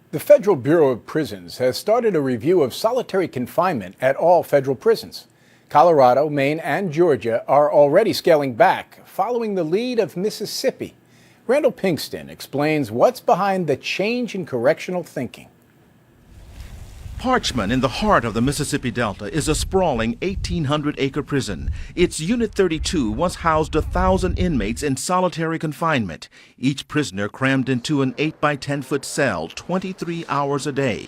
The Federal Bureau of Prisons has started a review of solitary confinement at all federal prisons. Colorado, Maine, and Georgia are already scaling back, following the lead of Mississippi. Randall Pinkston explains what's behind the change in correctional thinking. Parchman, in the heart of the Mississippi Delta, is a sprawling 1,800-acre prison. Its Unit 32 once housed 1,000 inmates in solitary confinement, each prisoner crammed into an 8 by 10-foot cell 23 hours a day.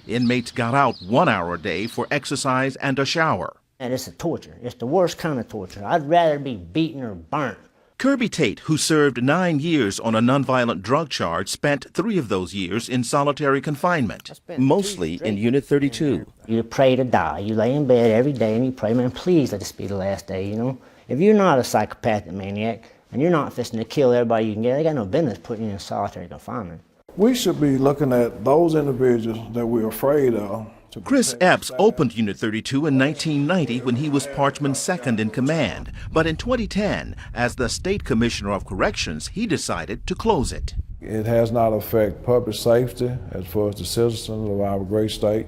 Inmates got out 1 hour a day for exercise and a shower. And it's a torture. It's the worst kind of torture. I'd rather be beaten or burnt. Kirby Tate, who served 9 years on a nonviolent drug charge, spent 3 of those years in solitary confinement, mostly in Unit 32. You pray to die. You lay in bed every day and you pray, man, please let this be the last day, you know? If you're not a psychopathic maniac and you're not fisting to kill everybody you can get, they got no business putting you in solitary confinement. We should be looking at those individuals that we're afraid of. Chris Epps opened Unit 32 in 1990 when he was Parchman's second in command. But in 2010, as the State Commissioner of Corrections, he decided to close it. It has not affected public safety as far as the citizens of our great state.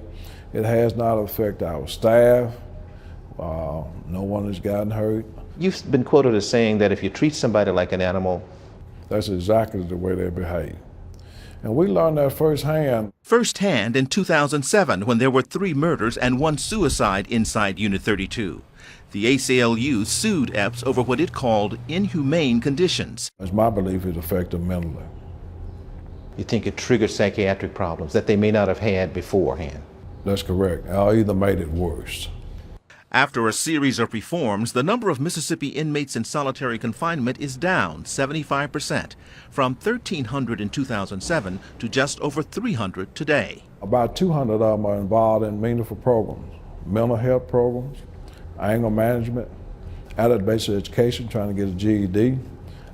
It has not affected our staff. No one has gotten hurt. You've been quoted as saying that if you treat somebody like an animal, that's exactly the way they behave. And we learned that firsthand. Firsthand in 2007, when there were 3 murders and 1 suicide inside Unit 32. The ACLU sued Epps over what it called inhumane conditions. It's my belief it affected them mentally. you think it triggered psychiatric problems that they may not have had beforehand. That's correct. I either made it worse. After a series of reforms, the number of Mississippi inmates in solitary confinement is down 75%, from 1,300 in 2007 to just over 300 today. About 200 of them are involved in meaningful programs, mental health programs, anger management, adult-based education, trying to get a GED,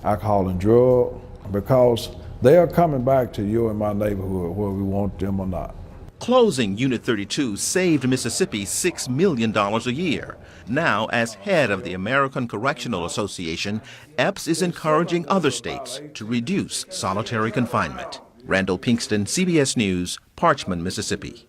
alcohol and drug, because they are coming back to you and my neighborhood, whether we want them or not. Closing Unit 32 saved Mississippi $6 million a year. Now, as head of the American Correctional Association, Epps is encouraging other states to reduce solitary confinement. Randall Pinkston, CBS News, Parchman, Mississippi.